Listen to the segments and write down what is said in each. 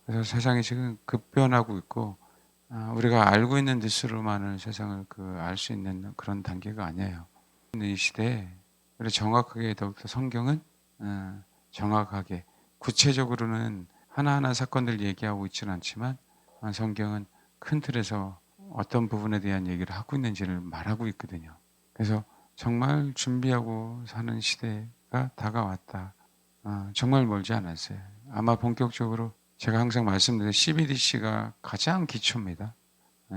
그래서 세상이 지금 급변하고 있고 우리가 알고 있는 듯으로만을 세상을 알 수 있는 그런 단계가 아니에요. 이 시대에 우리 정확하게 더욱더 성경은 정확하게 구체적으로는 하나하나 사건들 얘기하고 있지는 않지만 성경은 큰 틀에서 어떤 부분에 대한 얘기를 하고 있는지를 말하고 있거든요. 그래서 정말 준비하고 사는 시대가 다가왔다. 정말 멀지 않았어요. 아마 본격적으로 제가 항상 말씀드린 CBDC가 가장 기초입니다.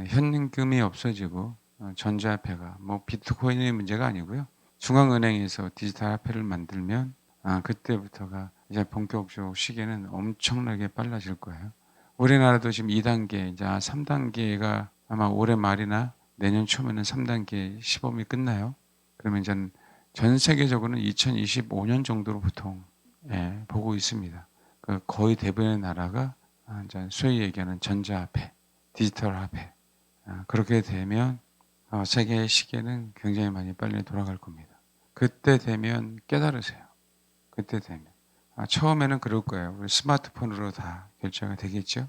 현금이 없어지고 전자화폐가 뭐 비트코인의 문제가 아니고요. 중앙은행에서 디지털 화폐를 만들면 그때부터가 이제 본격적으로 시계는 엄청나게 빨라질 거예요. 우리나라도 지금 2단계, 이제 3단계가 아마 올해 말이나 내년 초면은 3단계 시범이 끝나요. 그러면 이제 전 세계적으로는 2025년 정도로 보통 보고 있습니다. 거의 대부분의 나라가 이제 소위 얘기하는 전자화폐, 디지털 화폐 그렇게 되면 세계의 시계는 굉장히 많이 빨리 돌아갈 겁니다. 그때 되면 깨달으세요. 그때 되면. 처음에는 그럴 거예요. 우리 스마트폰으로 다 결제가 되겠죠.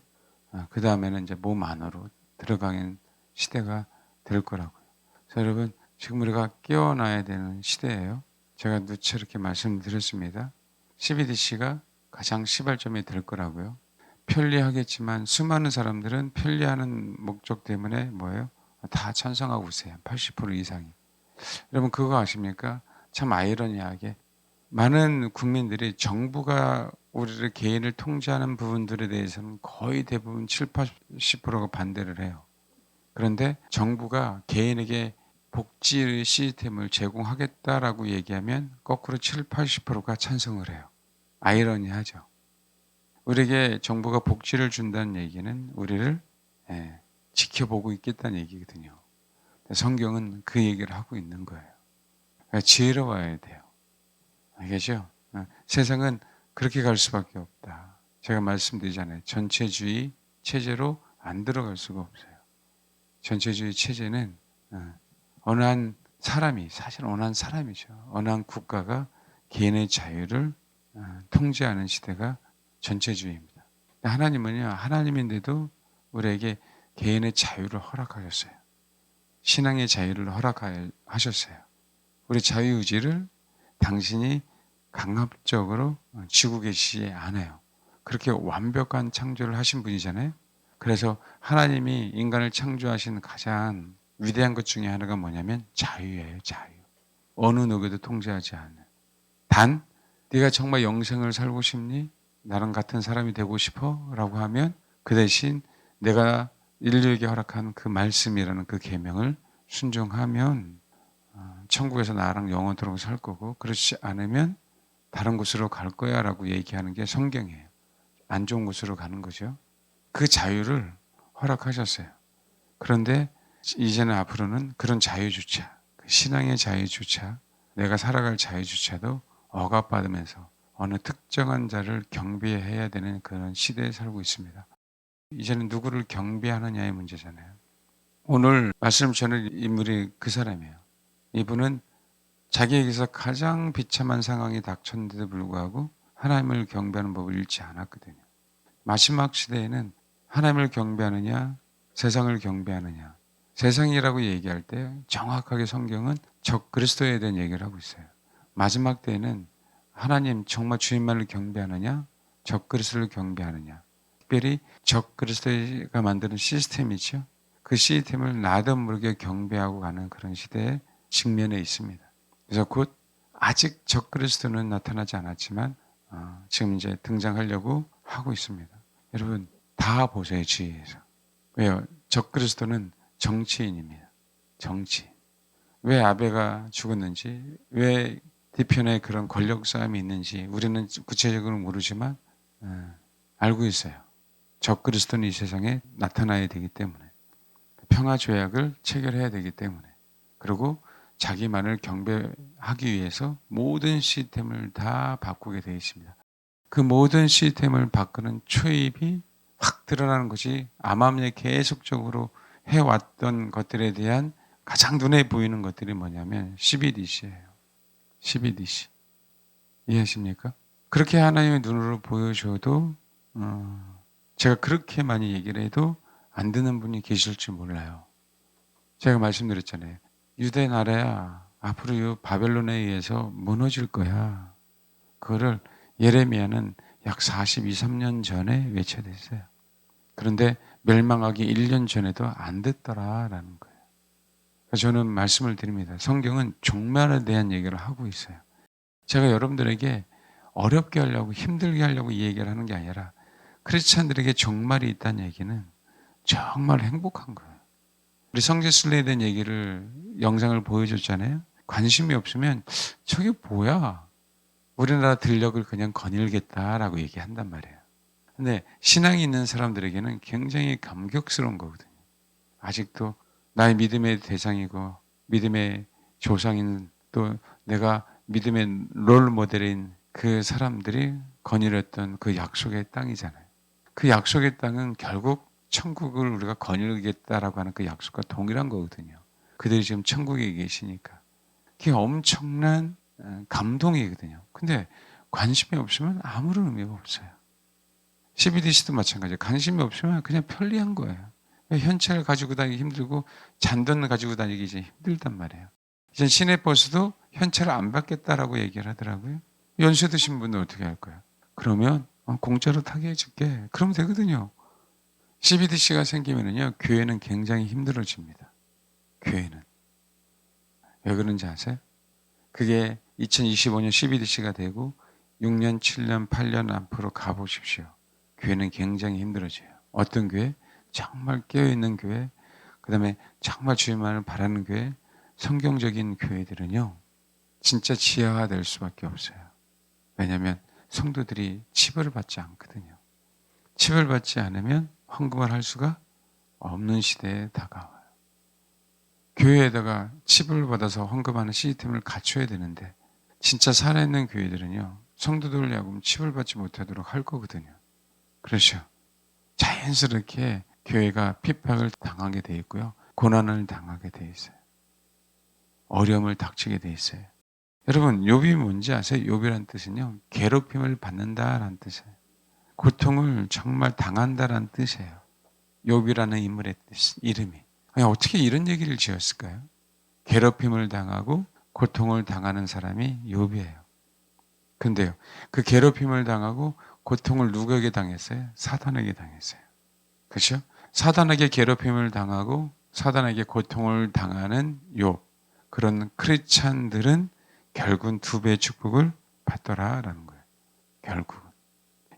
그 다음에는 이제 몸 안으로 들어가는 시대가 될 거라고요. 그래서 여러분 지금 우리가 깨어나야 되는 시대예요. 제가 누차 이렇게 말씀드렸습니다. CBDC가 가장 시발점이 될 거라고요. 편리하겠지만 수많은 사람들은 편리하는 목적 때문에 뭐예요? 다 찬성하고 있어요. 80% 이상이. 여러분 그거 아십니까? 참 아이러니하게 많은 국민들이 정부가 우리를 개인을 통제하는 부분들에 대해서는 거의 대부분 7, 80%가 반대를 해요. 그런데 정부가 개인에게 복지 시스템을 제공하겠다라고 얘기하면 거꾸로 7, 80%가 찬성을 해요. 아이러니하죠. 우리에게 정부가 복지를 준다는 얘기는 우리를 지켜보고 있겠다는 얘기거든요. 성경은 그 얘기를 하고 있는 거예요. 그러니까 지혜로워야 돼요. 알겠죠? 세상은 그렇게 갈 수밖에 없다. 제가 말씀드리잖아요. 전체주의 체제로 안 들어갈 수가 없어요. 전체주의 체제는 어느 한 사람이 사실 어느 한 사람이죠. 어느 한 국가가 개인의 자유를 통제하는 시대가 전체주의입니다. 하나님은요. 하나님인데도 우리에게 개인의 자유를 허락하셨어요. 신앙의 자유를 허락하셨어요. 우리 자유의지를 당신이 강압적으로 쥐고 계시지 않아요. 그렇게 완벽한 창조를 하신 분이잖아요. 그래서 하나님이 인간을 창조하신 가장 위대한 것 중에 하나가 뭐냐면 자유예요. 자유. 어느 누구도 통제하지 않는. 단 네가 정말 영생을 살고 싶니? 나랑 같은 사람이 되고 싶어? 라고 하면 그 대신 내가 인류에게 허락한 그 말씀이라는 그 계명을 순종하면 천국에서 나랑 영원토록 살 거고 그렇지 않으면 다른 곳으로 갈 거야 라고 얘기하는 게 성경이에요. 안 좋은 곳으로 가는 거죠. 그 자유를 허락하셨어요. 그런데 이제는 앞으로는 그런 자유조차, 신앙의 자유조차, 내가 살아갈 자유조차도 억압받으면서 어느 특정한 자를 경배해야 되는 그런 시대에 살고 있습니다. 이제는 누구를 경배하느냐의 문제잖아요. 오늘 말씀 전할 인물이 그 사람이에요. 이분은 자기에게서 가장 비참한 상황이 닥쳤는데도 불구하고 하나님을 경배하는 법을 잃지 않았거든요. 마지막 시대에는 하나님을 경배하느냐, 세상을 경배하느냐. 세상이라고 얘기할 때 정확하게 성경은 적 그리스도에 대한 얘기를 하고 있어요. 마지막 때에는 하나님 정말 주님만을 경배하느냐, 적 그리스도를 경배하느냐. 특별히 적 그리스도가 만드는 시스템이죠. 그 시스템을 나도 모르게 경배하고 가는 그런 시대에 직면해 있습니다. 그래서 곧 아직 적 그리스도는 나타나지 않았지만 지금 이제 등장하려고 하고 있습니다. 여러분 다 보세요. 주위에서. 왜요? 적 그리스도는 정치인입니다. 정치. 왜 아베가 죽었는지, 왜 뒤편에 그런 권력 싸움이 있는지 우리는 구체적으로 모르지만 알고 있어요. 적 그리스도는 이 세상에 나타나야 되기 때문에 평화 조약을 체결해야 되기 때문에 그리고 자기만을 경배하기 위해서 모든 시스템을 다 바꾸게 되어 있습니다. 그 모든 시스템을 바꾸는 초입이 확 드러나는 것이 암암리에 계속적으로 해왔던 것들에 대한 가장 눈에 보이는 것들이 뭐냐면 CBDC예요. CBDC. 이해하십니까? 그렇게 하나님의 눈으로 보여줘도 제가 그렇게 많이 얘기를 해도 안 듣는 분이 계실 줄 몰라요. 제가 말씀드렸잖아요. 유대 나라야 앞으로 이 바벨론에 의해서 무너질 거야. 그거를 예레미야는 약 42, 3년 전에 외쳐댔어요. 그런데 멸망하기 1년 전에도 안 듣더라라는 거예요. 그래서 저는 말씀을 드립니다. 성경은 종말에 대한 얘기를 하고 있어요. 제가 여러분들에게 어렵게 하려고 힘들게 하려고 이 얘기를 하는 게 아니라 크리스찬들에게 종말이 있다는 얘기는 정말 행복한 거예요. 우리 성지순례에 대한 얘기를 영상을 보여줬잖아요. 관심이 없으면 저게 뭐야? 우리나라 들녘을 그냥 거닐겠다라고 얘기한단 말이에요. 근데 신앙이 있는 사람들에게는 굉장히 감격스러운 거거든요. 아직도 나의 믿음의 대상이고 믿음의 조상인 또 내가 믿음의 롤 모델인 그 사람들이 거닐었던 그 약속의 땅이잖아요. 그 약속의 땅은 결국 천국을 우리가 거닐겠다라고 하는 그 약속과 동일한 거거든요. 그들이 지금 천국에 계시니까. 그게 엄청난 감동이거든요. 근데 관심이 없으면 아무런 의미가 없어요. CBDC도 마찬가지예요. 관심이 없으면 그냥 편리한 거예요. 현찰 가지고 다니기 힘들고 잔돈 가지고 다니기 이제 힘들단 말이에요. 이제 시내버스도 현찰을 안 받겠다라고 얘기를 하더라고요. 연세 드신 분은 어떻게 할 거예요? 그러면 공짜로 타게 해줄게. 그러면 되거든요. CBDC가 생기면은요, 교회는 굉장히 힘들어집니다. 교회는. 왜 그런지 아세요? 그게 2025년 CBDC가 되고 6년, 7년, 8년 앞으로 가보십시오. 교회는 굉장히 힘들어져요. 어떤 교회? 정말 깨어있는 교회, 그 다음에 정말 주님만을 바라는 교회, 성경적인 교회들은요, 진짜 지하화될 수밖에 없어요. 왜냐하면 성도들이 치부를 받지 않거든요. 치부를 받지 않으면 헌금을 할 수가 없는 시대에 다가와요. 교회에다가 치부를 받아서 헌금하는 시스템을 갖춰야 되는데 진짜 살아있는 교회들은요, 성도들을 야금 치부를 받지 못하도록 할 거거든요. 그렇죠. 자연스럽게 교회가 핍박을 당하게 돼 있고요. 고난을 당하게 돼 있어요. 어려움을 닥치게 돼 있어요. 여러분, 욥이 뭔지 아세요? 욥이란 뜻은요, 괴롭힘을 받는다라는 뜻이에요. 고통을 정말 당한다라는 뜻이에요. 욥이라는 인물의 이름이. 아니, 어떻게 이런 얘기를 지었을까요? 괴롭힘을 당하고 고통을 당하는 사람이 욥이에요. 근데요, 그 괴롭힘을 당하고 고통을 누구에게 당했어요? 사단에게 당했어요. 그렇죠? 사단에게 괴롭힘을 당하고 사단에게 고통을 당하는 욥, 그런 크리스찬들은 결국은 두 배의 축복을 받더라라는 거예요. 결국은.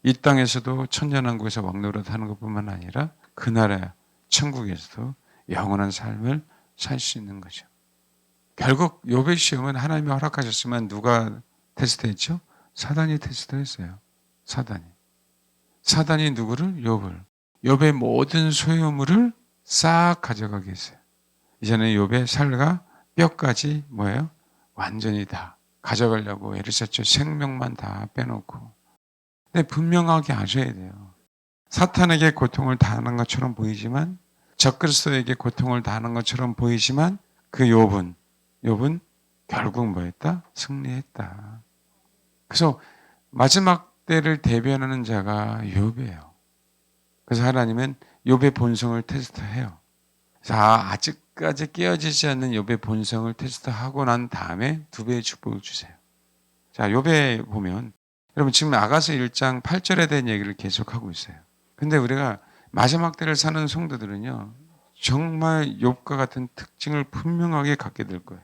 이 땅에서도 천년왕국에서 왕노릇 하는 것뿐만 아니라 그 나라 천국에서도 영원한 삶을 살 수 있는 거죠. 결국 욥의 시험은 하나님이 허락하셨지만 누가 테스트했죠? 사단이 테스트했어요. 사단이 누구를? 욥을. 욥의 모든 소유물을 싹 가져가게 했어요. 이제는 욥의 살과 뼈까지 뭐예요? 완전히 다 가져가려고 애를 썼죠. 생명만 다 빼놓고. 근데 분명하게 아셔야 돼요. 사탄에게 고통을 당하는 것처럼 보이지만, 적그리스도에게 고통을 당하는 것처럼 보이지만, 그 욥은 결국 뭐했다? 승리했다. 그래서 마지막 때를 대변하는 자가 욥이에요. 그래서 하나님은 욥의 본성을 테스트해요. 그래서 아직까지 깨어지지 않는 욥의 본성을 테스트하고 난 다음에 두 배의 축복을 주세요. 자, 욥에 보면 여러분 지금 아가서 1장 8절에 대한 얘기를 계속하고 있어요. 근데 우리가 마지막 때를 사는 성도들은요, 정말 욥과 같은 특징을 분명하게 갖게 될 거예요.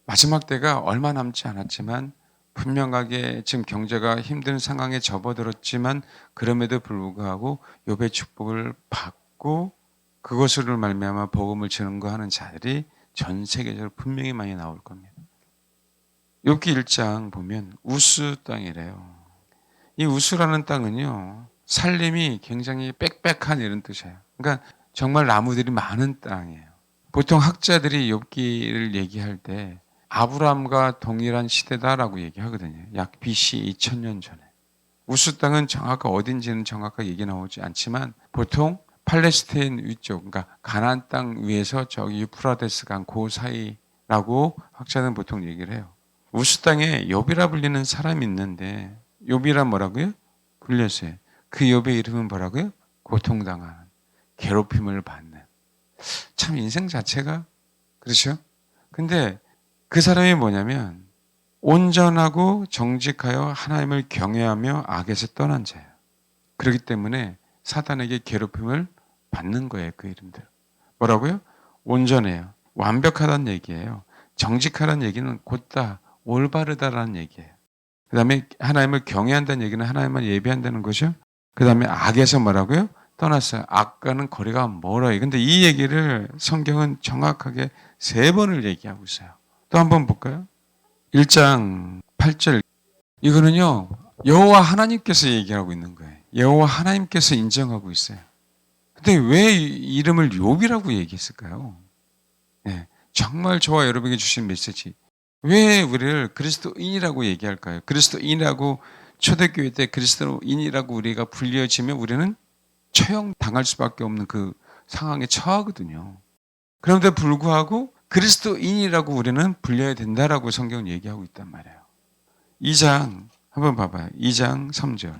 마지막 때가 얼마 남지 않았지만 분명하게 지금 경제가 힘든 상황에 접어들었지만 그럼에도 불구하고 욥의 축복을 받고 그것으로 말미암아 복음을 증거하는 자들이 전 세계적으로 분명히 많이 나올 겁니다. 욥기 1장 보면 우스 땅이래요. 이 우스라는 땅은요, 살림이 굉장히 빽빽한 이런 뜻이에요. 그러니까 정말 나무들이 많은 땅이에요. 보통 학자들이 욥기를 얘기할 때 아브라함과 동일한 시대다라고 얘기하거든요. 약 BC 2000년 전에. 우스 땅은 정확하게 어딘지는 정확하게 얘기 나오지 않지만 보통 팔레스타인 위쪽, 그러니까 가나안 땅 위에서 저기 유프라데스 강 그 사이라고 학자는 보통 얘기를 해요. 우스 땅에 욥이라 불리는 사람이 있는데 욥이라 뭐라고요? 불렸어요. 그 욥의 이름은 뭐라고요? 고통당하는, 괴롭힘을 받는. 참 인생 자체가 그렇죠? 근데 그 사람이 뭐냐면 온전하고 정직하여 하나님을 경외하며 악에서 떠난 자예요. 그렇기 때문에 사단에게 괴롭힘을 받는 거예요. 그 이름대로. 뭐라고요? 온전해요. 완벽하다는 얘기예요. 정직하다는 얘기는 곧다 올바르다라는 얘기예요. 그 다음에 하나님을 경외한다는 얘기는 하나님만 예배한다는 거죠. 그 다음에 악에서 뭐라고요? 떠났어요. 악과는 거리가 멀어요. 근데 이 얘기를 성경은 정확하게 3번을 얘기하고 있어요. 또 한번 볼까요? 1장 8절. 이거는요, 여호와 하나님께서 얘기하고 있는 거예요. 여호와 하나님께서 인정하고 있어요. 근데 왜 이름을 욥이라고 얘기했을까요? 네, 정말 저와 여러분에게 주신 메시지. 왜 우리를 그리스도인이라고 얘기할까요? 그리스도인이라고 초대교회 때 그리스도인이라고 우리가 불려지면 우리는 처형당할 수밖에 없는 그 상황에 처하거든요. 그런데 불구하고 그리스도인이라고 우리는 불려야 된다라고 성경은 얘기하고 있단 말이에요. 2장 한번 봐봐요. 2장 3절.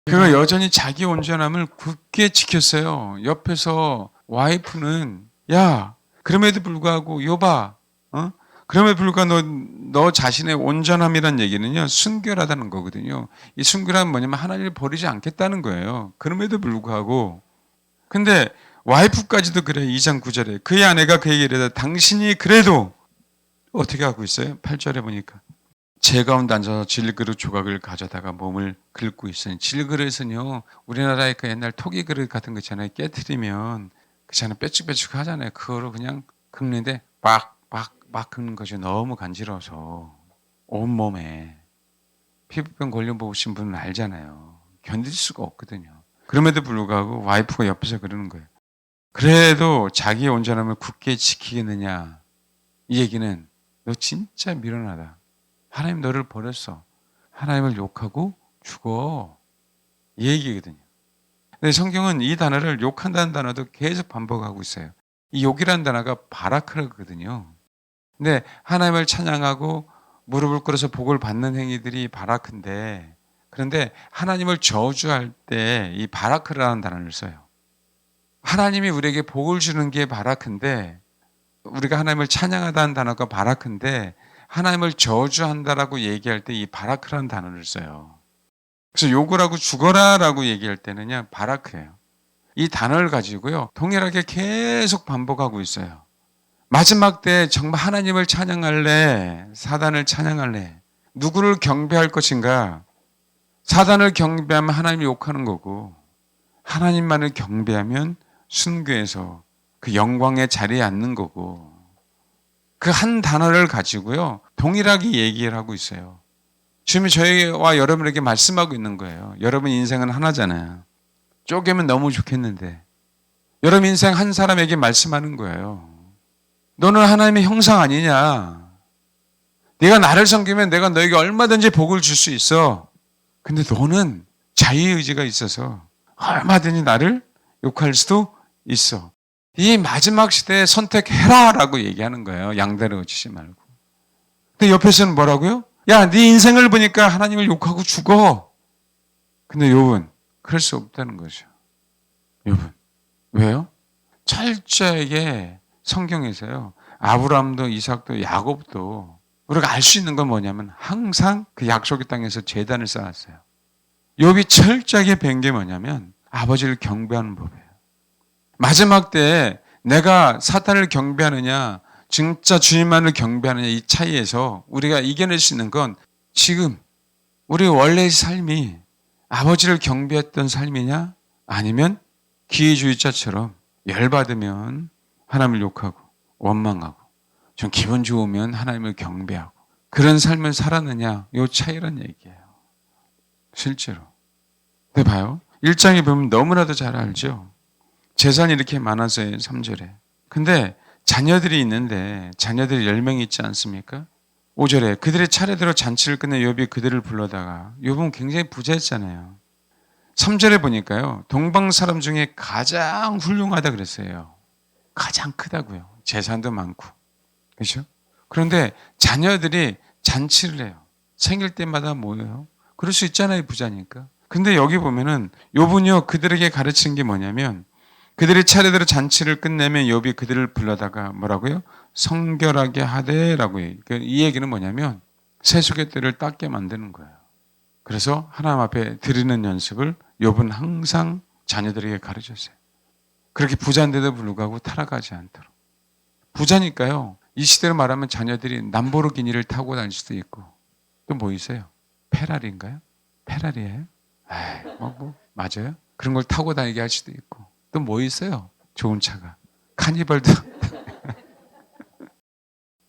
그가 여전히 자기 온전함을 굳게 지켰어요. 옆에서 와이프는 야, 그럼에도 불구하고 욥아, 그럼에도 불구하고 너 자신의 온전함이란 얘기는요, 순결하다는 거거든요. 이 순결함은 뭐냐면 하나님을 버리지 않겠다는 거예요. 그럼에도 불구하고. 근데 와이프까지도 그래. 2장 9절에 그의 아내가 그에게 이르되 당신이 그래도 어떻게 하고 있어요? 8절에 보니까 제 가운데 앉아서 질그릇 조각을 가져다가 몸을 긁고 있으니, 질그릇은요 우리나라의 그 옛날 토기 그릇 같은 거 있잖아요. 깨트리면 그잖아요, 뾰족뾰족 하잖아요. 그거로 그냥 긁는데 막 긁는 것이 너무 간지러워서 온몸에 피부병 걸려보신 분은 알잖아요. 견딜 수가 없거든요. 그럼에도 불구하고 와이프가 옆에서 그러는 거예요. 그래도 자기의 온전함을 굳게 지키겠느냐. 이 얘기는 너 진짜 미련하다. 하나님 너를 버렸어. 하나님을 욕하고 죽어. 이 얘기거든요. 근데 성경은 이 단어를 욕한다는 단어도 계속 반복하고 있어요. 이 욕이라는 단어가 바라크거든요. 근데 하나님을 찬양하고 무릎을 꿇어서 복을 받는 행위들이 바라크인데, 그런데 하나님을 저주할 때 이 바라크라는 단어를 써요. 하나님이 우리에게 복을 주는 게 바라크인데, 우리가 하나님을 찬양하다는 단어가 바라크인데, 하나님을 저주한다라고 얘기할 때 이 바라크라는 단어를 써요. 그래서 욕을 하고 죽어라라고 얘기할 때는요, 바라크예요. 이 단어를 가지고요, 동일하게 계속 반복하고 있어요. 마지막 때 정말 하나님을 찬양할래? 사단을 찬양할래? 누구를 경배할 것인가? 사단을 경배하면 하나님을 욕하는 거고, 하나님만을 경배하면 순교해서 그 영광의 자리에 앉는 거고, 그 한 단어를 가지고요 동일하게 얘기를 하고 있어요. 지금 저희와 여러분에게 말씀하고 있는 거예요. 여러분 인생은 하나잖아요. 쪼개면 너무 좋겠는데 여러분 인생 한 사람에게 말씀하는 거예요. 너는 하나님의 형상 아니냐. 네가 나를 섬기면 내가 너에게 얼마든지 복을 줄 수 있어. 근데 너는 자유의지가 있어서 얼마든지 나를 욕할 수도 있어. 이 마지막 시대에 선택해라라고 얘기하는 거예요. 양다리 얹지 말고. 근데 옆에서는 뭐라고요? 야, 네 인생을 보니까 하나님을 욕하고 죽어. 근데 욥은 그럴 수 없다는 거죠. 욥은. 왜요? 철저하게 성경에서요, 아브라함도 이삭도 야곱도 우리가 알 수 있는 건 뭐냐면 항상 그 약속의 땅에서 제단을 쌓았어요. 욥이 철저하게 뵌 게 뭐냐면 아버지를 경배하는 법이에요. 마지막 때에 내가 사탄을 경배하느냐 진짜 주님만을 경배하느냐, 이 차이에서 우리가 이겨낼 수 있는 건 지금 우리 원래의 삶이 아버지를 경배했던 삶이냐, 아니면 기회주의자처럼 열받으면 하나님을 욕하고 원망하고 좀 기분 좋으면 하나님을 경배하고 그런 삶을 살았느냐, 이 차이란 얘기예요. 실제로. 근데 봐요, 1장에 보면 너무나도 잘 알죠. 재산이 이렇게 많아서요. 3절에. 근데 자녀들이 있는데 자녀들이 10명이 있지 않습니까? 5절에 그들의 차례대로 잔치를 끝내 욥이 그들을 불러다가, 욥은 굉장히 부자였잖아요. 3절에 보니까요, 동방 사람 중에 가장 훌륭하다 그랬어요. 가장 크다고요. 재산도 많고. 그렇죠? 그런데 자녀들이 잔치를 해요. 생일 때마다 모여요. 그럴 수 있잖아요, 부자니까. 근데 여기 보면은 욥은요 그들에게 가르치는 게 뭐냐면 그들이 차례대로 잔치를 끝내면 욥이 그들을 불러다가 뭐라고요? 성결하게 하되라고 해요. 이 얘기는 뭐냐면 세속의 뜰을 닦게 만드는 거예요. 그래서 하나님 앞에 드리는 연습을 욥은 항상 자녀들에게 가르쳤어요. 그렇게 부자인데도 불구하고 타락하지 않도록. 부자니까요. 이 시대로 말하면 자녀들이 람보르기니를 타고 다닐 수도 있고 또 뭐 있어요? 페라리인가요? 페라리예요? 맞아요? 그런 걸 타고 다니게 할 수도 있고 또 뭐 있어요? 좋은 차가. 카니발도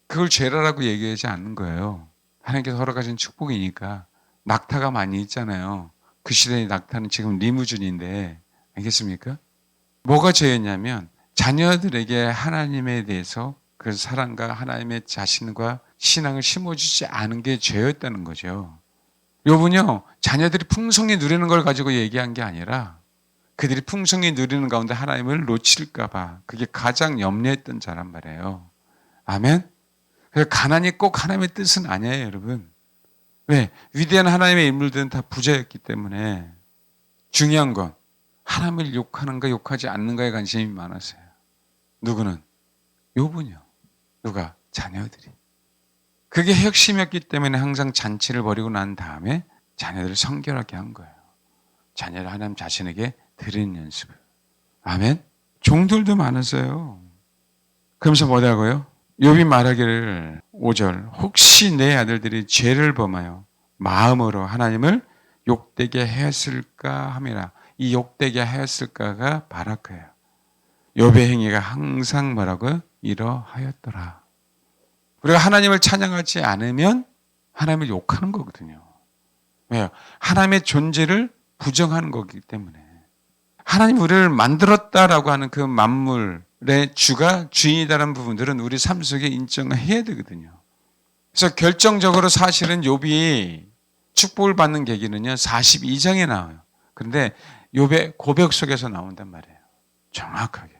그걸 죄라라고 얘기하지 않는 거예요. 하나님께서 허락하신 축복이니까. 낙타가 많이 있잖아요. 그 시대의 낙타는 지금 리무진인데 알겠습니까? 뭐가 죄였냐면 자녀들에게 하나님에 대해서 그 사랑과 하나님의 자신과 신앙을 심어주지 않은 게 죄였다는 거죠. 욥은요 자녀들이 풍성히 누리는 걸 가지고 얘기한 게 아니라 그들이 풍성히 누리는 가운데 하나님을 놓칠까 봐 그게 가장 염려했던 자란 말이에요. 아멘? 그래서 가난이 꼭 하나님의 뜻은 아니에요, 여러분. 왜? 위대한 하나님의 인물들은 다 부자였기 때문에 중요한 건 하나님을 욕하는가 욕하지 않는가에 관심이 많았어요. 누구는? 욥은요. 누가? 자녀들이. 그게 핵심이었기 때문에 항상 잔치를 벌이고 난 다음에 자녀들을 성결하게 한 거예요. 자녀를 하나님 자신에게 드리는 연습을. 아멘? 종들도 많았어요. 그러면서 뭐라고요? 욥이 말하기를 5절 혹시 내 아들들이 죄를 범하여 마음으로 하나님을 욕되게 하였을까 함이라. 이 욕되게 하였을까가 바라크예요. 욥의 행위가 항상 뭐라고요? 이러하였더라. 우리가 하나님을 찬양하지 않으면 하나님을 욕하는 거거든요. 왜요? 하나님의 존재를 부정하는 거기 때문에. 하나님 우리를 만들었다라고 하는 그 만물의 주가 주인이다라는 부분들은 우리 삶 속에 인정해야 되거든요. 그래서 결정적으로 사실은 욥이 축복을 받는 계기는요 42장에 나와요. 그런데 욥의 고백 속에서 나온단 말이에요. 정확하게.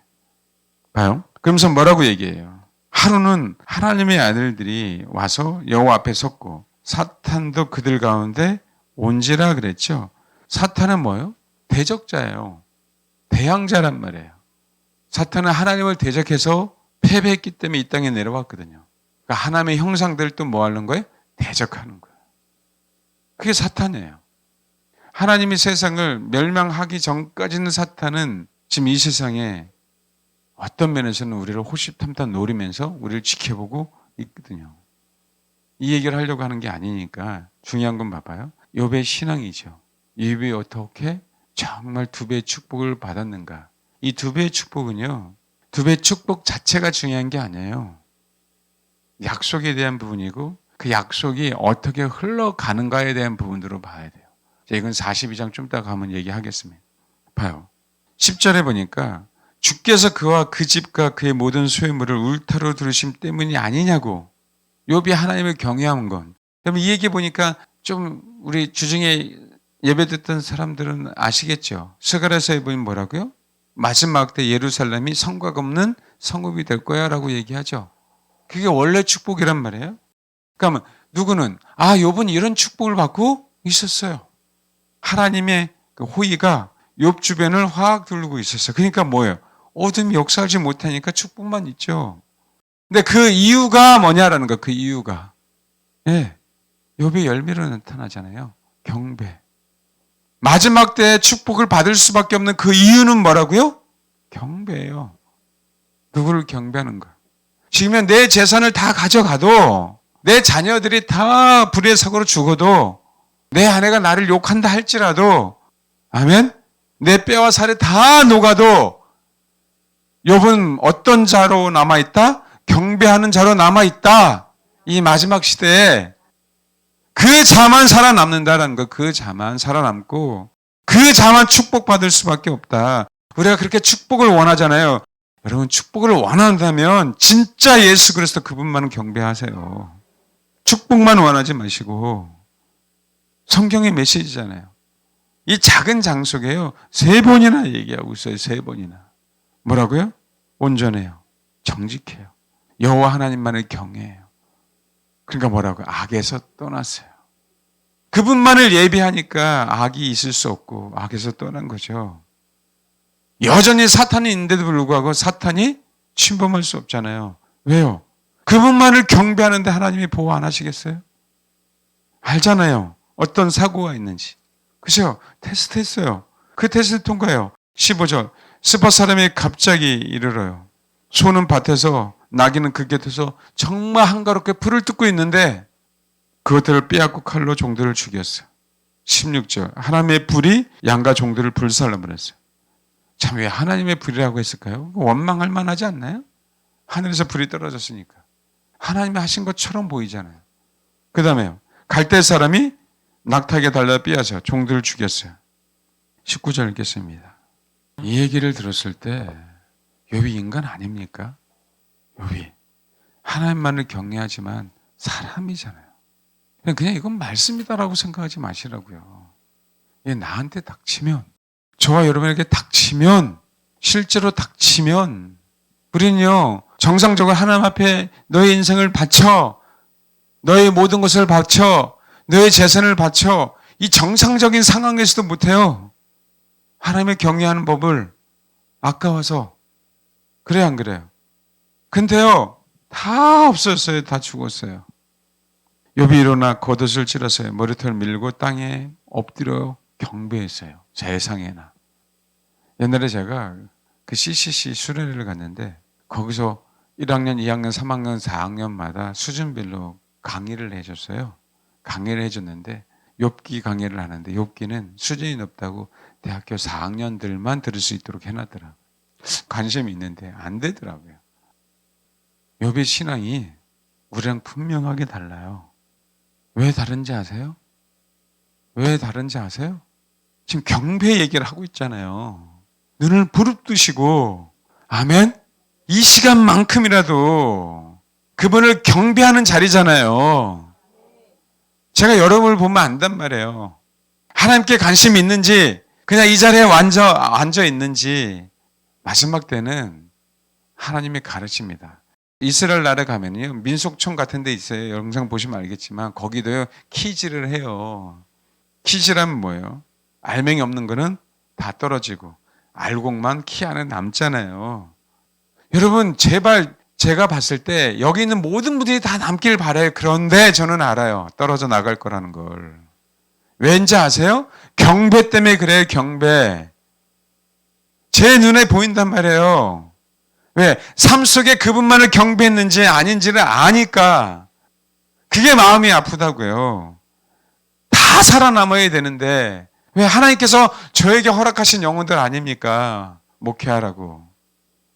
봐요. 그러면서 뭐라고 얘기해요? 하루는 하나님의 아들들이 와서 여호와 앞에 섰고 사탄도 그들 가운데 온지라 그랬죠. 사탄은 뭐예요? 대적자예요. 대항자란 말이에요. 사탄은 하나님을 대적해서 패배했기 때문에 이 땅에 내려왔거든요. 그러니까 하나님의 형상들을 또 뭐 하는 거예요? 대적하는 거예요. 그게 사탄이에요. 하나님이 세상을 멸망하기 전까지는 사탄은 지금 이 세상에 어떤 면에서는 우리를 호시탐탐 노리면서 우리를 지켜보고 있거든요. 이 얘기를 하려고 하는 게 아니니까 중요한 건 봐봐요. 욥의 신앙이죠. 욥이 어떻게 정말 2배의 축복을 받았는가. 이 2배의 축복은요. 2배의 축복 자체가 중요한 게 아니에요. 약속에 대한 부분이고 그 약속이 어떻게 흘러가는가에 대한 부분으로 봐야 돼요. 이건 42장 좀 이따가 가면 얘기하겠습니다. 봐요. 10절에 보니까 주께서 그와 그 집과 그의 모든 소유물을 울타로 두르심 때문이 아니냐고. 욥이 하나님을 경외한 건. 그럼 이 얘기 보니까 좀 우리 주중에 예배 듣던 사람들은 아시겠죠. 스가랴서에 보면 뭐라고요? 마지막 때 예루살렘이 성곽 없는 성읍이 될 거야 라고 얘기하죠. 그게 원래 축복이란 말이에요. 그러면 누구는 욥은 이런 축복을 받고 있었어요. 하나님의 그 호의가 욥 주변을 확 둘르고 있었어요. 그러니까 뭐예요? 어둠이 역사하지 못하니까 축복만 있죠. 근데 그 이유가 뭐냐라는 거, 그 이유가. 예. 욥의 열매로 나타나잖아요. 경배. 마지막 때에 축복을 받을 수밖에 없는 그 이유는 뭐라고요? 경배예요. 누구를 경배하는 거. 지금은 내 재산을 다 가져가도 내 자녀들이 다 불의 사고로 죽어도 내 아내가 나를 욕한다 할지라도 아멘? 내 뼈와 살이 다 녹아도 욥은 어떤 자로 남아있다? 경배하는 자로 남아있다. 이 마지막 시대에 그 자만 살아남는다라는 거. 그 자만 살아남고 그 자만 축복받을 수밖에 없다. 우리가 그렇게 축복을 원하잖아요. 여러분 축복을 원한다면 진짜 예수 그리스도 그분만 경배하세요. 축복만 원하지 마시고. 성경의 메시지잖아요. 이 작은 장속에요. 3번이나 얘기하고 있어요. 3번이나. 뭐라고요? 온전해요. 정직해요. 여호와 하나님만을 경외해요. 그러니까 뭐라고요? 악에서 떠났어요. 그분만을 예배하니까 악이 있을 수 없고 악에서 떠난 거죠. 여전히 사탄이 있는데도 불구하고 사탄이 침범할 수 없잖아요. 왜요? 그분만을 경배하는데 하나님이 보호 안 하시겠어요? 알잖아요. 어떤 사고가 있는지. 그죠? 테스트했어요. 그 테스트 통과해요. 15절. 스파 사람이 갑자기 이르러요. 소는 밭에서 나귀는 그 곁에서 정말 한가롭게 풀을 뜯고 있는데 그것들을 빼앗고 칼로 종들을 죽였어요. 16절. 하나님의 불이 양과 종들을 불살라 버렸어요. 참 왜 하나님의 불이라고 했을까요? 원망할 만하지 않나요? 하늘에서 불이 떨어졌으니까. 하나님이 하신 것처럼 보이잖아요. 그 다음에요. 갈대 사람이 낙타에게 달려 빼앗아 종들을 죽였어요. 19절 읽겠습니다. 이 얘기를 들었을 때 욥이 인간 아닙니까? 욥이 하나님만을 경외하지만 사람이잖아요. 그냥 이건 말씀이다라고 생각하지 마시라고요. 이게 나한테 닥치면, 저와 여러분에게 닥치면, 실제로 닥치면 우리는요 정상적으로 하나님 앞에 너의 인생을 바쳐, 너의 모든 것을 바쳐, 너의 재산을 바쳐, 이 정상적인 상황에서도 못해요. 하나님을 경외하는 법을 아까워서. 그래요 안 그래요? 근데요 다 없었어요. 다 죽었어요. 욥이 일어나 겉옷을 찔러서요 머리털을 밀고 땅에 엎드려 경배했어요. 세상에나. 옛날에 제가 그 CCC 수련회를 갔는데 거기서 1학년, 2학년, 3학년, 4학년마다 수준별로 강의를 해줬어요. 강의를 해줬는데 욥기 강의를 하는데 욥기는 수준이 높다고 대학교 4학년들만 들을 수 있도록 해놨더라고요. 관심이 있는데 안 되더라고요. 욥의 신앙이 우리랑 분명하게 달라요. 왜 다른지 아세요? 왜 다른지 아세요? 지금 경배 얘기를 하고 있잖아요. 눈을 부릅뜨시고 아멘? 이 시간만큼이라도 그분을 경배하는 자리잖아요. 제가 여러분을 보면 안단 말이에요. 하나님께 관심이 있는지 그냥 이 자리에 앉아 있는지. 마지막 때는 하나님이 가르칩니다. 이스라엘 나라에 가면요 민속촌 같은 데 있어요. 영상 보시면 알겠지만 거기도요 퀴즈를 해요. 퀴즈라면 뭐예요? 알맹이 없는 거는 다 떨어지고 알곡만 키 안에 남잖아요. 여러분 제발 제가 봤을 때 여기 있는 모든 분들이 다 남길 바라요. 그런데 저는 알아요. 떨어져 나갈 거라는 걸. 왠지 아세요? 경배 때문에 그래요. 경배. 제 눈에 보인단 말이에요. 왜? 삶 속에 그분만을 경배했는지 아닌지를 아니까. 그게 마음이 아프다고요. 다 살아남아야 되는데 왜 하나님께서 저에게 허락하신 영혼들 아닙니까? 목회하라고.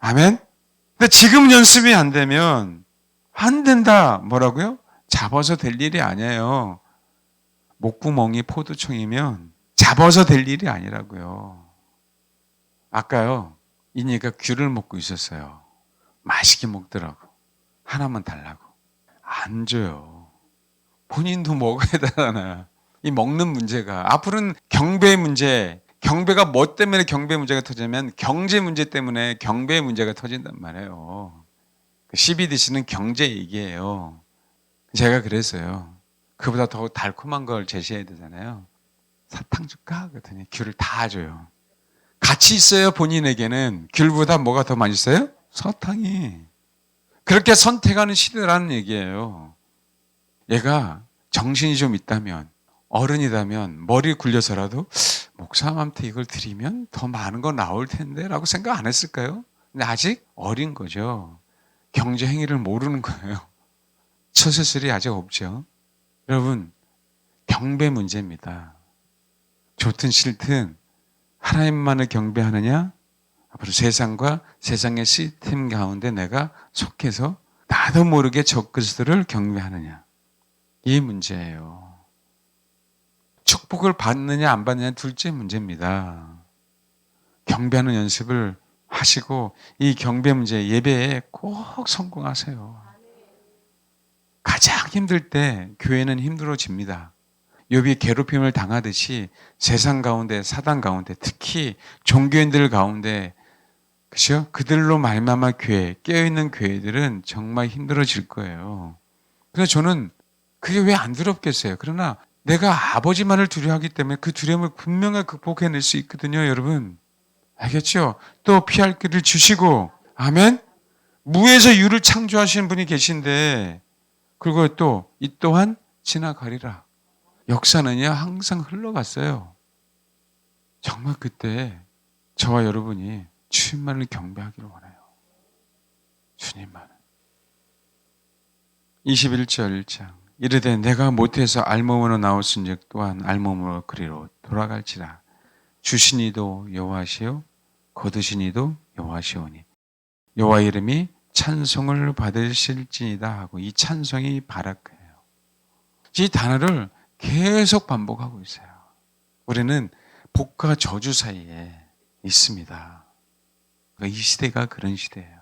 아멘? 근데 지금 연습이 안 되면 안 된다. 뭐라고요? 잡아서 될 일이 아니에요. 목구멍이 포도청이면 잡아서 될 일이 아니라고요. 아까요. 이니가 귤을 먹고 있었어요. 맛있게 먹더라고. 하나만 달라고. 안 줘요. 본인도 먹어야 되잖아. 이 먹는 문제가. 앞으로는 경배 문제, 경배가 뭐 때문에 경배 문제가 터지냐면 경제 문제 때문에 경배 문제가 터진단 말이에요. CBDC는 경제 얘기예요. 제가 그랬어요. 그보다 더 달콤한 걸 제시해야 되잖아요. 사탕 줄까? 그랬더니 귤을 다 줘요. 같이 있어요. 본인에게는 귤보다 뭐가 더 맛있어요? 사탕이. 그렇게 선택하는 시대라는 얘기예요. 얘가 정신이 좀 있다면, 어른이라면 머리 굴려서라도 목사님한테 이걸 드리면 더 많은 거 나올 텐데 라고 생각 안 했을까요? 근데 아직 어린 거죠. 경제 행위를 모르는 거예요. 처세술이 아직 없죠. 여러분, 경배 문제입니다. 좋든 싫든 하나님만을 경배하느냐? 앞으로 세상과 세상의 시스템 가운데 내가 속해서 나도 모르게 적그리스도를 경배하느냐? 이 문제예요. 축복을 받느냐 안 받느냐 둘째 문제입니다. 경배하는 연습을 하시고 이 경배 문제 예배에 꼭 성공하세요. 가장 힘들 때 교회는 힘들어집니다. 욥이 괴롭힘을 당하듯이 세상 가운데 사단 가운데 특히 종교인들 가운데 그죠? 그들로 말미암아 교회 깨어있는 교회들은 정말 힘들어질 거예요. 그래서 저는 그게 왜 안 두렵겠어요. 그러나 내가 아버지만을 두려워하기 때문에 그 두려움을 분명히 극복해낼 수 있거든요, 여러분. 알겠죠? 또 피할 길을 주시고, 아멘? 무에서 유를 창조하시는 분이 계신데, 그리고 또 이 또한 지나가리라. 역사는요, 항상 흘러갔어요. 정말 그때 저와 여러분이 주님만을 경배하기를 원해요. 주님만. 21절 1장. 이르되 내가 모태에서 알몸으로 나왔은즉 또한 알몸으로 그리로 돌아갈지라. 주신 이도 여호와시요 거두신 이도 여호와시오니 여호와 이름이 찬송을 받으실지니이다 하고, 이 찬송이 바라크예요. 이 단어를 계속 반복하고 있어요. 우리는 복과 저주 사이에 있습니다. 이 시대가 그런 시대예요.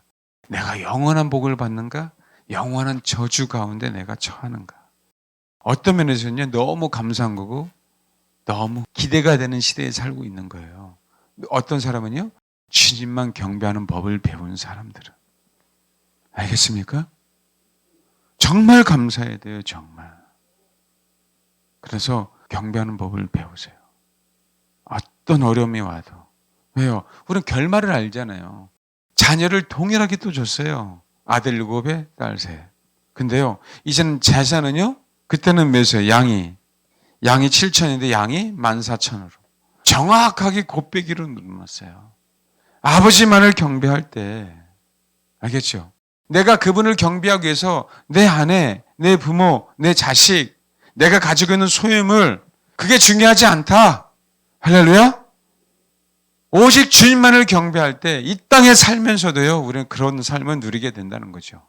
내가 영원한 복을 받는가? 영원한 저주 가운데 내가 처하는가? 어떤 면에서는요, 너무 감사한 거고 너무 기대가 되는 시대에 살고 있는 거예요. 어떤 사람은요, 주님만 경배하는 법을 배운 사람들은. 알겠습니까? 정말 감사해야 돼요, 정말. 그래서 경배하는 법을 배우세요. 어떤 어려움이 와도. 왜요? 우리는 결말을 알잖아요. 자녀를 동일하게 또 줬어요. 아들 7에 딸 3. 근데요, 이제는 재산은요, 그때는 몇이에요? 양이 7천인데 양이 14,000으로. 정확하게 곱빼기로 늘어났어요. 아버지만을 경배할 때, 알겠죠? 내가 그분을 경배하기 위해서 내 아내, 내 부모, 내 자식, 내가 가지고 있는 소유물, 그게 중요하지 않다. 할렐루야? 오직 주님만을 경배할 때 이 땅에 살면서도요, 우리는 그런 삶을 누리게 된다는 거죠.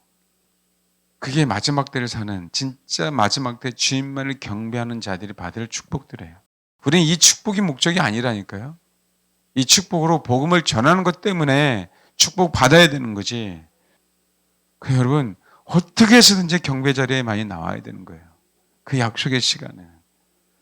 그게 마지막 때를 사는, 진짜 마지막 때 주님만을 경배하는 자들이 받을 축복들이에요. 우리는 이 축복이 목적이 아니라니까요. 이 축복으로 복음을 전하는 것 때문에 축복 받아야 되는 거지. 그 여러분, 어떻게 해서든지 경배 자리에 많이 나와야 되는 거예요. 그 약속의 시간에.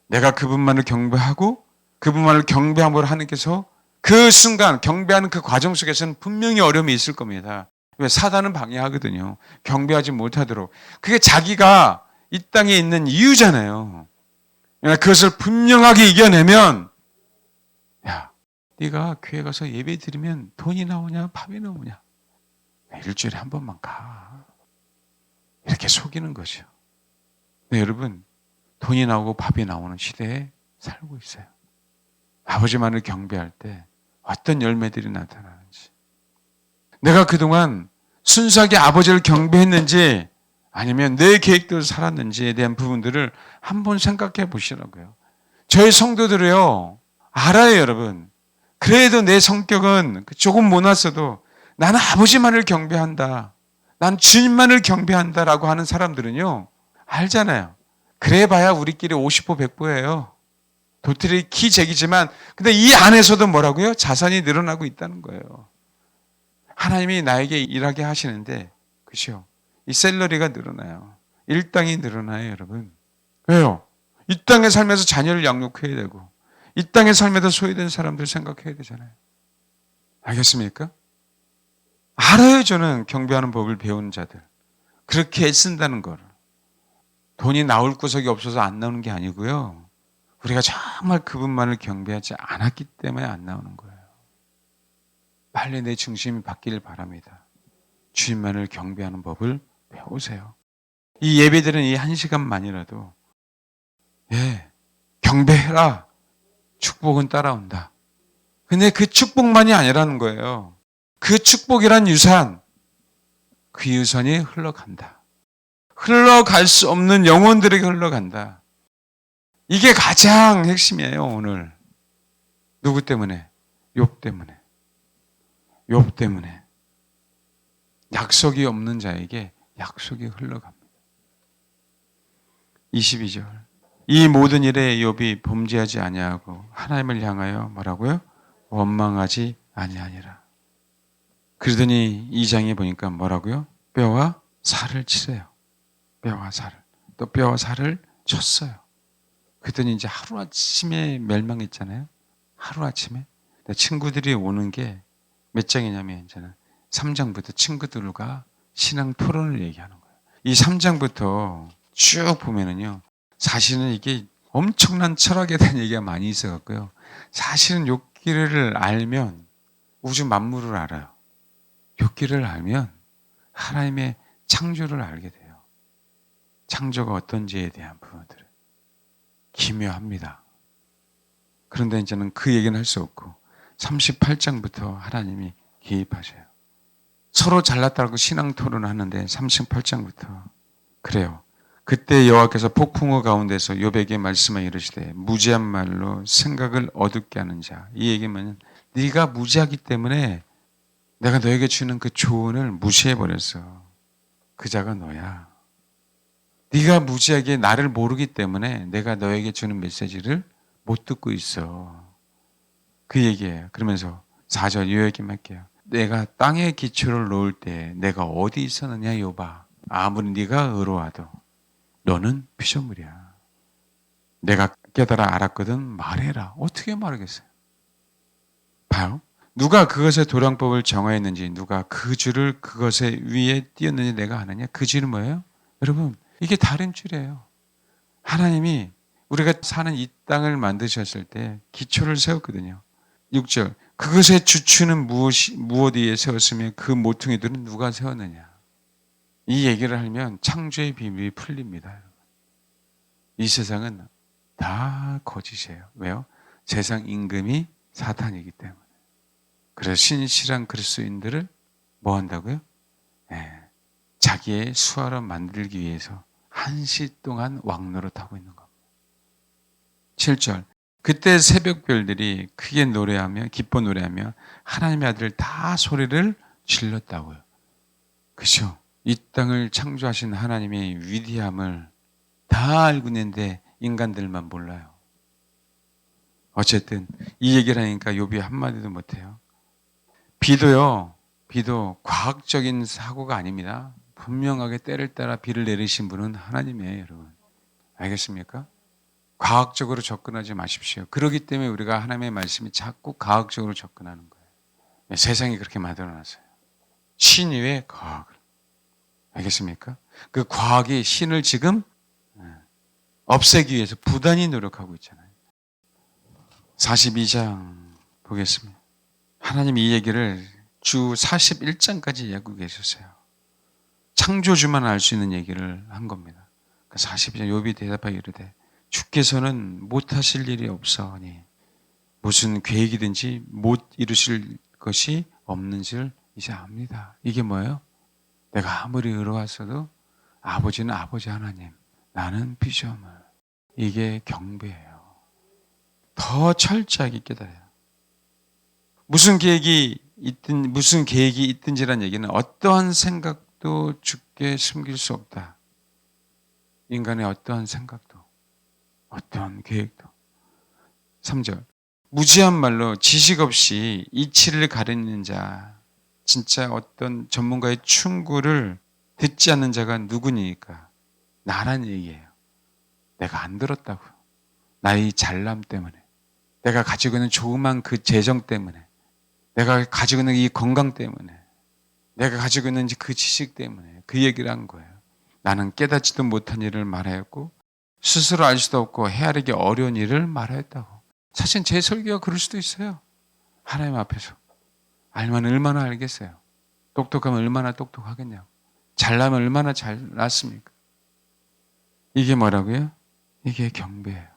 내가 그분만을 경배하고 그분만을 경배함으로 하나님께서 그 순간 경배하는 그 과정 속에서는 분명히 어려움이 있을 겁니다. 왜? 사단은 방해하거든요. 경배하지 못하도록. 그게 자기가 이 땅에 있는 이유잖아요. 그것을 분명하게 이겨내면, 야, 네가 교회 가서 예배 드리면 돈이 나오냐 밥이 나오냐, 일주일에 한 번만 가. 이렇게 속이는 거죠. 네, 여러분, 돈이 나오고 밥이 나오는 시대에 살고 있어요. 아버지만을 경배할 때 어떤 열매들이 나타나는지, 내가 그동안 순수하게 아버지를 경배했는지 아니면 내 계획대로 살았는지에 대한 부분들을 한번 생각해 보시라고요. 저희 성도들이요, 알아요, 여러분. 그래도 내 성격은 조금 못났어도 나는 아버지만을 경배한다, 난 주님만을 경배한다라고 하는 사람들은요, 알잖아요. 그래봐야 우리끼리 50보 100보예요. 도토리 키 재기지만, 근데 이 안에서도 뭐라고요? 자산이 늘어나고 있다는 거예요. 하나님이 나에게 일하게 하시는데, 그죠? 이 샐러리가 늘어나요. 일당이 늘어나요, 여러분. 왜요? 이 땅에 살면서 자녀를 양육해야 되고, 이 땅에 살면서 소외된 사람들 생각해야 되잖아요. 알겠습니까? 알아요, 저는 경배하는 법을 배우는 자들. 그렇게 애쓴다는 걸. 돈이 나올 구석이 없어서 안 나오는 게 아니고요. 우리가 정말 그분만을 경배하지 않았기 때문에 안 나오는 거예요. 빨리 내 중심이 바뀌길 바랍니다. 주님만을 경배하는 법을 배우세요. 이 예배들은 이 1시간만이라도 경배해라. 축복은 따라온다. 근데 그 축복만이 아니라는 거예요. 그 축복이란 유산, 그 유산이 흘러간다. 흘러갈 수 없는 영혼들에게 흘러간다. 이게 가장 핵심이에요, 오늘. 누구 때문에? 욥 때문에. 욥 때문에. 약속이 없는 자에게 약속이 흘러갑니다. 22절. 이 모든 일에 욥이 범죄하지 아니하고 하나님을 향하여 뭐라고요? 원망하지 아니하니라. 그러더니 2장에 보니까 뭐라고요? 뼈와 살을 치세요. 뼈와 살을. 또 뼈와 살을 쳤어요. 그랬더니 이제 하루아침에 멸망했잖아요. 하루아침에. 친구들이 오는 게 몇 장이냐면 이제는 3장부터 친구들과 신앙 토론을 얘기하는 거예요. 이 3장부터 쭉 보면은요, 사실은 이게 엄청난 철학에 대한 얘기가 많이 있어갖고요. 사실은 욥기를 알면 우주 만물을 알아요. 욥기를 알면 하나님의 창조를 알게 돼요. 창조가 어떤지에 대한 부분들을. 기묘합니다. 그런데 이제는 그 얘기는 할 수 없고 38장부터 하나님이 개입하셔요. 서로 잘났다고 신앙 토론하는데 38장부터 그래요. 그때 여호와께서 폭풍우 가운데서 욥에게 말씀하여 이르시되 무지한 말로 생각을 어둡게 하는 자. 이 얘기면 네가 무지하기 때문에 내가 너에게 주는 그 조언을 무시해 버렸어. 그 자가 너야. 네가 무지하게 나를 모르기 때문에 내가 너에게 주는 메시지를 못 듣고 있어. 그 얘기예요. 그러면서 4절 이 얘기만 할게요. 내가 땅에 기초를 놓을 때 내가 어디 있었느냐 욥아. 아무리 네가 의로와도 너는 피조물이야. 내가 깨달아 알았거든 말해라. 어떻게 말하겠어요? 봐요. 누가 그것의 도량법을 정하였는지 누가 그 줄을 그것의 위에 띄었는지 내가 아느냐. 그 줄은 뭐예요? 여러분 이게 다른 줄이에요. 하나님이 우리가 사는 이 땅을 만드셨을 때 기초를 세웠거든요. 6절 그것의 주추는 무엇 위에 세웠으며 그 모퉁이들은 누가 세웠느냐. 이 얘기를 하면 창조의 비밀이 풀립니다. 여러분. 이 세상은 다 거짓이에요. 왜요? 세상 임금이 사탄이기 때문에. 그래서 신실한 그리스도인들을 뭐 한다고요? 자기의 수하로 만들기 위해서 한시 동안 왕노릇하고 있는 겁니다. 7절 그때 새벽별들이 크게 노래하며 기뻐 노래하며 하나님의 아들 다 소리를 질렀다고요. 그렇죠? 이 땅을 창조하신 하나님의 위대함을 다 알고 있는데 인간들만 몰라요. 어쨌든 이 얘기를 하니까 욥이 한마디도 못해요. 비도 과학적인 사고가 아닙니다. 분명하게 때를 따라 비를 내리신 분은 하나님이에요, 여러분. 알겠습니까? 과학적으로 접근하지 마십시오. 그렇기 때문에 우리가 하나님의 말씀이 자꾸 과학적으로 접근하는 거예요. 세상이 그렇게 만들어놨어요. 신 위에 과학을. 알겠습니까? 그 과학이 신을 지금 없애기 위해서 부단히 노력하고 있잖아요. 42장 보겠습니다. 하나님 이 얘기를 주 41장까지 얘기하고 계셨어요. 창조주만 알 수 있는 얘기를 한 겁니다. 42장 욥이 대답하여 이르되 주께서는 못하실 일이 없사오니 무슨 계획이든지 못 이루실 것이 없는 줄 이제 압니다. 이게 뭐예요? 내가 아무리 의로웠어도 아버지는 아버지 하나님, 나는 피조물. 이게 경배예요. 더 철저하게 깨달아요. 무슨 계획이 있든지란 얘기는 어떠한 생각도 주께 숨길 수 없다. 인간의 어떠한 생각도, 어떠한 계획도. 3절. 무지한 말로 지식 없이 이치를 가리는 자, 진짜 어떤 전문가의 충고를 듣지 않는 자가 누구니까? 나란 얘기예요. 내가 안 들었다고요. 나의 잘남 때문에. 내가 가지고 있는 조그만 그 재정 때문에. 내가 가지고 있는 이 건강 때문에. 내가 가지고 있는 그 지식 때문에 그 얘기를 한 거예요. 나는 깨닫지도 못한 일을 말하였고 스스로 알 수도 없고 헤아리기 어려운 일을 말하였다고. 사실 제 설교가 그럴 수도 있어요. 하나님 앞에서. 알면 얼마나 알겠어요. 똑똑하면 얼마나 똑똑하겠냐고. 잘나면 얼마나 잘났습니까? 이게 뭐라고요? 이게 경배예요.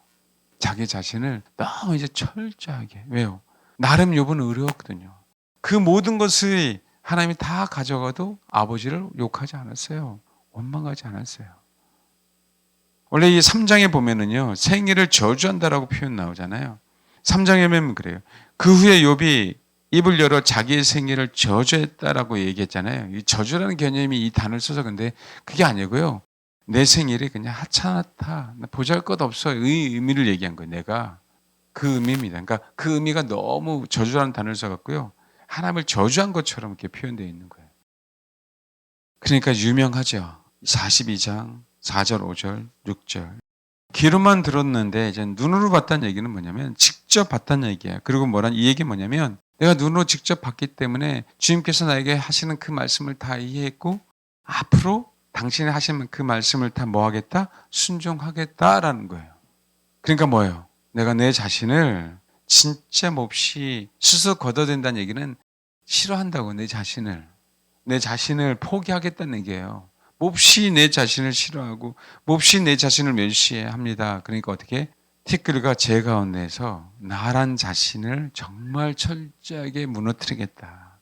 자기 자신을 너무 이제 철저하게. 왜요? 나름 욥은 어려웠거든요. 그 모든 것을 하나님이 다 가져가도 아버지를 욕하지 않았어요. 원망하지 않았어요. 원래 이 3장에 보면은요, 생일을 저주한다라고 표현 나오잖아요. 3장에 보면 그래요. 그 후에 욥이 입을 열어 자기의 생일을 저주했다라고 얘기했잖아요. 이 저주라는 개념이 이 단어를 써서 근데 그게 아니고요. 내 생일이 그냥 하찮다, 보잘것없어의 의미를 얘기한 거예요. 내가 그 의미입니다. 그러니까 그 의미가 너무 저주라는 단어를 써갖고요. 하나님을 저주한 것처럼 이렇게 표현되어 있는 거예요. 그러니까 유명하죠. 42장 4절, 5절, 6절. 귀로만 들었는데 이제 눈으로 봤다는 얘기는 뭐냐면 직접 봤다는 얘기예요. 그리고 이 얘기 뭐냐면 내가 눈으로 직접 봤기 때문에 주님께서 나에게 하시는 그 말씀을 다 이해했고 앞으로 당신이 하시는 그 말씀을 다 뭐 하겠다? 순종하겠다라는 거예요. 그러니까 뭐예요? 내가 내 자신을 진짜 몹시 스스로 걷어댄다는 얘기는 싫어한다고, 내 자신을 포기하겠다는 얘기예요. 몹시 내 자신을 싫어하고 몹시 내 자신을 멸시합니다. 그러니까 어떻게? 티끌과 제 가운데에서 나란 자신을 정말 철저하게 무너뜨리겠다.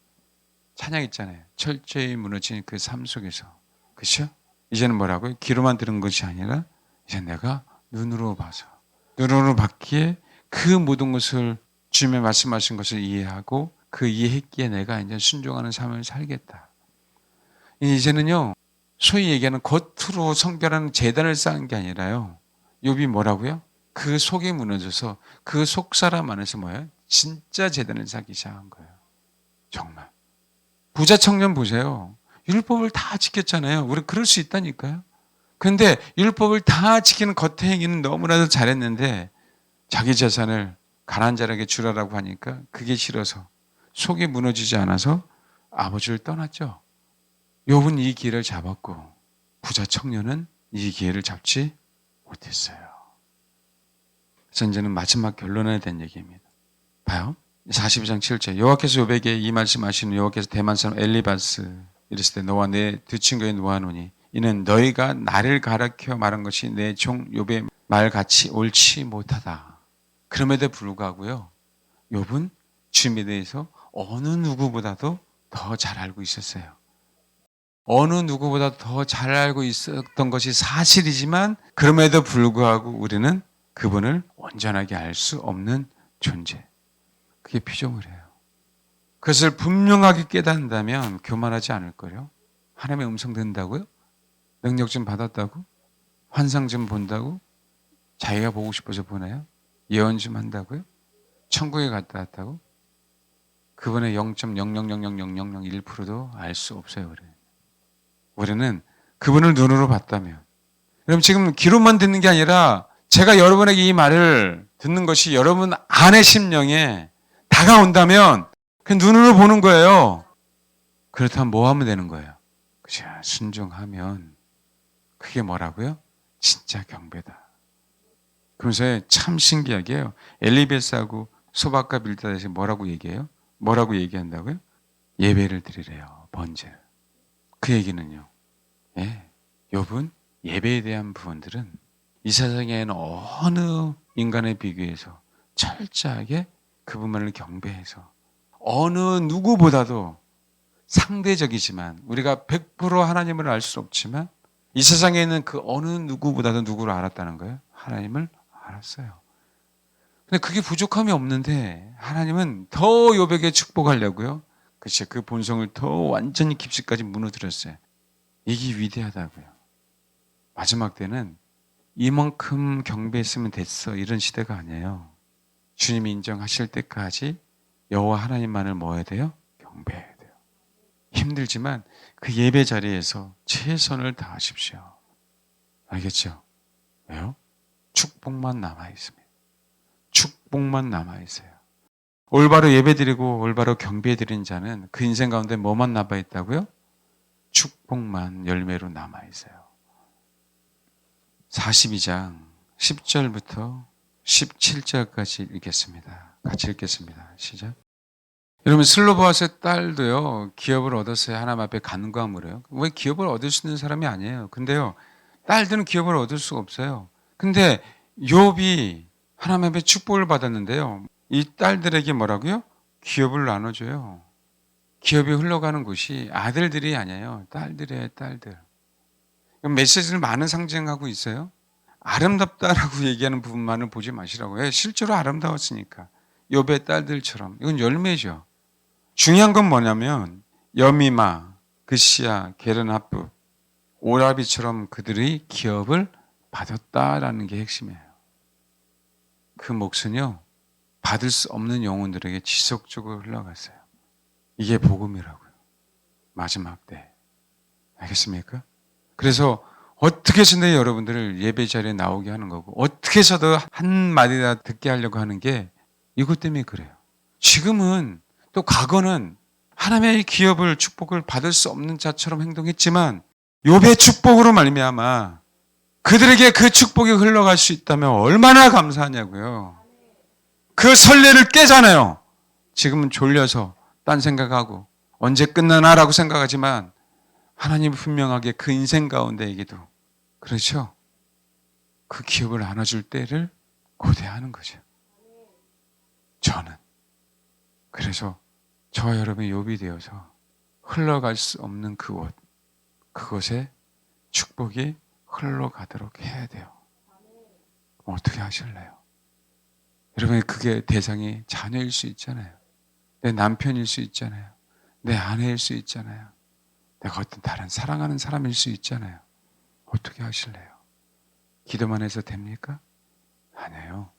찬양 있잖아요. 철저히 무너진 그 삶 속에서. 그렇죠? 이제는 뭐라고요? 귀로만 들은 것이 아니라 이제 내가 눈으로 봐서, 눈으로 봤기에 그 모든 것을 주님의 말씀하신 것을 이해하고 그 이해했기에 내가 이제 순종하는 삶을 살겠다. 이제는요, 소위 얘기하는 겉으로 성결하는 제단을 쌓은 게 아니라요. 욥이 뭐라고요? 그 속이 무너져서 그 속 사람 안에서 뭐예요? 진짜 제단을 쌓기 시작한 거예요. 정말. 부자 청년 보세요. 율법을 다 지켰잖아요. 우리 그럴 수 있다니까요. 그런데 율법을 다 지키는 겉의 행위는 너무나도 잘했는데 자기 재산을 가난한 자에게 주라라고 하니까 그게 싫어서 속이 무너지지 않아서 아버지를 떠났죠. 욥은 이 기회를 잡았고 부자 청년은 이 기회를 잡지 못했어요. 그래서 이제는 마지막 결론에 대한 얘기입니다. 봐요. 42장 7절 여호와께서 욥에게 이 말씀하시는 여호와께서 대만 사람 엘리바스 이랬을 때 너와 내 두 친구에 놓아노니 이는 너희가 나를 가르쳐 말한 것이 내 종 욥의 말같이 옳지 못하다. 그럼에도 불구하고요. 욥은 주님에 대해서 어느 누구보다도 더 잘 알고 있었어요. 어느 누구보다 더 잘 알고 있었던 것이 사실이지만 그럼에도 불구하고 우리는 그분을 온전하게 알 수 없는 존재. 그게 피조물이에요. 그것을 분명하게 깨닫는다면 교만하지 않을 거예요. 하나님의 음성 듣는다고요? 능력 좀 받았다고? 환상 좀 본다고? 자기가 보고 싶어서 보나요? 예언 좀 한다고요? 천국에 갔다 왔다고? 그분의 0.0000001%도 알 수 없어요. 우리는 그분을 눈으로 봤다면. 그럼 지금 귀로만 듣는 게 아니라 제가 여러분에게 이 말을 듣는 것이 여러분 안의 심령에 다가온다면 그 눈으로 보는 거예요. 그렇다면 뭐 하면 되는 거예요? 그죠? 순종하면 그게 뭐라고요? 진짜 경배다. 그러면서 참 신기하게 해요. 엘리베스하고 소박과 빌다다시 뭐라고 얘기해요? 뭐라고 얘기한다고요? 예배를 드리래요. 번제를. 그 얘기는요. 예, 욥은 예배에 대한 부분들은 이 세상에 있는 어느 인간에 비교해서 철저하게 그분만을 경배해서 어느 누구보다도 상대적이지만 우리가 100% 하나님을 알 수 없지만 이 세상에 있는 그 어느 누구보다도 누구를 알았다는 거예요? 하나님을 알았어요. 근데 그게 부족함이 없는데 하나님은 더 욥에게 축복하려고요. 그치, 그 본성을 더 완전히 깊이까지 무너뜨렸어요. 이게 위대하다고요. 마지막 때는 이만큼 경배했으면 됐어 이런 시대가 아니에요. 주님이 인정하실 때까지 여호와 하나님만을 뭐 해야 돼요? 경배해야 돼요. 힘들지만 그 예배 자리에서 최선을 다하십시오. 알겠죠? 왜요? 축복만 남아있습니다. 축복만 남아있어요. 올바로 예배드리고 올바로 경배드린 자는 그 인생 가운데 뭐만 남아있다고요? 축복만 열매로 남아있어요. 42장 10절부터 17절까지 읽겠습니다. 같이 읽겠습니다. 시작. 여러분 슬로보아스의 딸도요 기업을 얻었어요. 하나님 앞에 간구함으로 해요. 왜 기업을 얻을 수 있는 사람이 아니에요. 근데요 딸들은 기업을 얻을 수가 없어요. 근데 욥이 하나님 앞에 축복을 받았는데요. 이 딸들에게 뭐라고요? 기업을 나눠줘요. 기업이 흘러가는 곳이 아들들이 아니에요. 딸들이에요. 딸들. 메시지를 많은 상징하고 있어요. 아름답다라고 얘기하는 부분만을 보지 마시라고 해요. 실제로 아름다웠으니까. 욥의 딸들처럼. 이건 열매죠. 중요한 건 뭐냐면 여미마, 그시야, 게르나프, 오라비처럼 그들의 기업을 받았다라는 게 핵심이에요. 그 몫은요. 받을 수 없는 영혼들에게 지속적으로 흘러갔어요. 이게 복음이라고요. 마지막 때. 알겠습니까? 그래서 어떻게 해서든 여러분들을 예배 자리에 나오게 하는 거고 어떻게 해서든 한마디나 듣게 하려고 하는 게 이것 때문에 그래요. 지금은 또 과거는 하나님의 기업을 축복을 받을 수 없는 자처럼 행동했지만 욥의 축복으로 말미암아 그들에게 그 축복이 흘러갈 수 있다면 얼마나 감사하냐고요. 그 설레를 깨잖아요. 지금은 졸려서 딴 생각하고 언제 끝나나라고 생각하지만 하나님은 분명하게 그 인생 가운데에게도 그렇죠. 그 기업을 안아줄 때를 고대하는 거죠. 저는 그래서 저와 여러분이 욥이 되어서 흘러갈 수 없는 그곳에 축복이 흘러가도록 해야 돼요. 어떻게 하실래요? 여러분, 그게 대상이 자녀일 수 있잖아요. 내 남편일 수 있잖아요. 내 아내일 수 있잖아요. 내가 어떤 다른 사랑하는 사람일 수 있잖아요. 어떻게 하실래요? 기도만 해서 됩니까? 아니에요.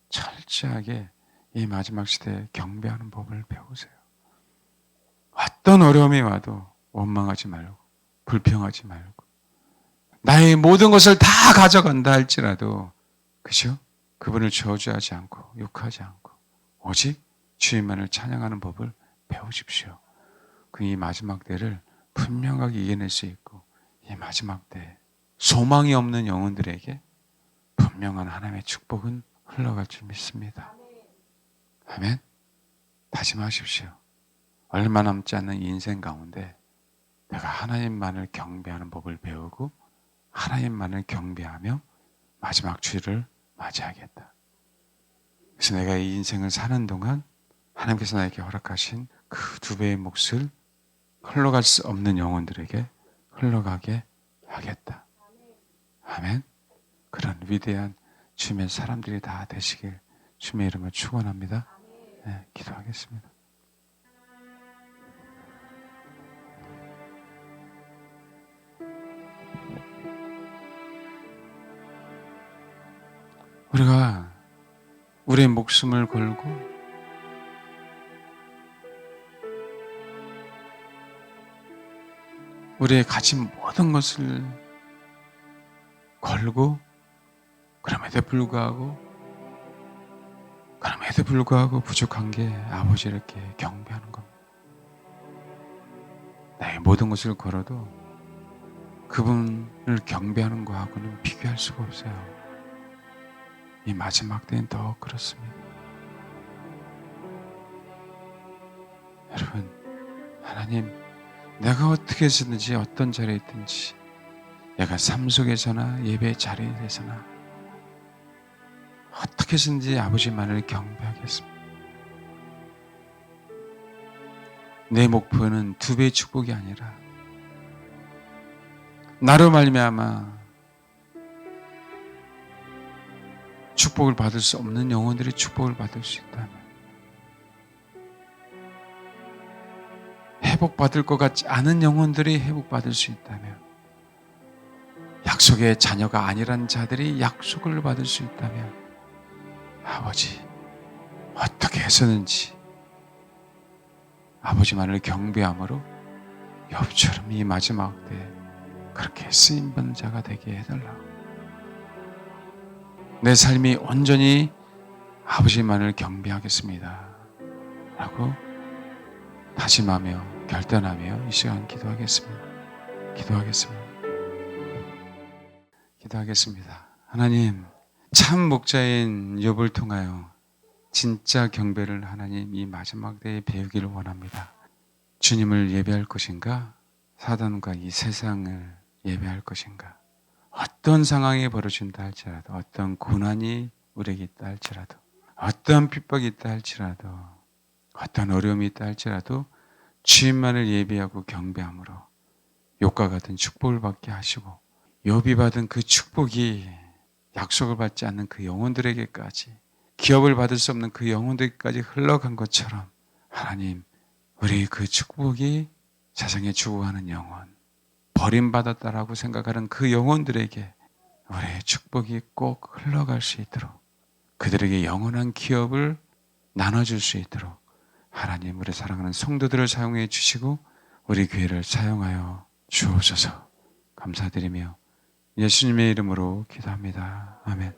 철저하게 이 마지막 시대에 경배하는 법을 배우세요. 어떤 어려움이 와도 원망하지 말고 불평하지 말고 나의 모든 것을 다 가져간다 할지라도 그죠? 그분을 저주하지 않고 욕하지 않고 오직 주님만을 찬양하는 법을 배우십시오. 그 이 마지막 때를 분명하게 이겨낼 수 있고 이 마지막 때 소망이 없는 영혼들에게 분명한 하나님의 축복은 흘러갈 줄 믿습니다. 아멘. 다짐하십시오. 얼마 남지 않는 인생 가운데 내가 하나님만을 경배하는 법을 배우고 하나님만을 경배하며 마지막 주일을 맞이하겠다. 그래서 내가 이 인생을 사는 동안 하나님께서 나에게 허락하신 그 2배의 몫을 흘러갈 수 없는 영혼들에게 흘러가게 하겠다. 아멘. 그런 위대한 주님의 사람들이 다 되시길 주님의 이름을 축원합니다. 네, 기도하겠습니다. 우리가 우리의 목숨을 걸고 우리의 가진 모든 것을 걸고 그럼에도 불구하고 부족한 게 아버지를 이렇게 경배하는 겁니다. 나의 모든 것을 걸어도 그분을 경배하는 거하고는 비교할 수가 없어요. 이 마지막 때는 더 그렇습니다. 여러분, 하나님, 내가 어떻게 해서든지 어떤 자리에 있든지 내가 삶 속에서나 예배 자리에서나 어떻게 해서든지 아버지만을 경배하겠습니다. 내 목표는 2배의 축복이 아니라 나로 말미암아 축복을 받을 수 없는 영혼들이 축복을 받을 수 있다면 회복받을 것 같지 않은 영혼들이 회복받을 수 있다면 약속의 자녀가 아니란 자들이 약속을 받을 수 있다면 아버지 어떻게 해서든지 아버지만을 경배함으로 욥처럼 이 마지막 때 그렇게 쓰임받는 자가 되게 해달라고 내 삶이 온전히 아버지만을 경배하겠습니다 라고 다짐하며 결단하며 이 시간 기도하겠습니다. 하나님, 참 목자인 욥을 통하여 진짜 경배를 하나님 이 마지막 때에 배우기를 원합니다. 주님을 예배할 것인가? 사단과 이 세상을 예배할 것인가? 어떤 상황이 벌어진다 할지라도 어떤 고난이 우리에게 있다 할지라도 어떤 핍박이 있다 할지라도 어떤 어려움이 있다 할지라도 주님만을 예배하고 경배함으로 욥과 같은 축복을 받게 하시고 욥이 받은 그 축복이 약속을 받지 않는 그 영혼들에게까지 기업을 받을 수 없는 그 영혼들에게까지 흘러간 것처럼 하나님 우리 그 축복이 세상에 죽어가는 영혼 버림받았다라고 생각하는 그 영혼들에게 우리의 축복이 꼭 흘러갈 수 있도록 그들에게 영원한 기업을 나눠줄 수 있도록 하나님 우리 사랑하는 성도들을 사용해 주시고 우리 교회를 사용하여 주옵소서. 감사드리며 예수님의 이름으로 기도합니다. 아멘.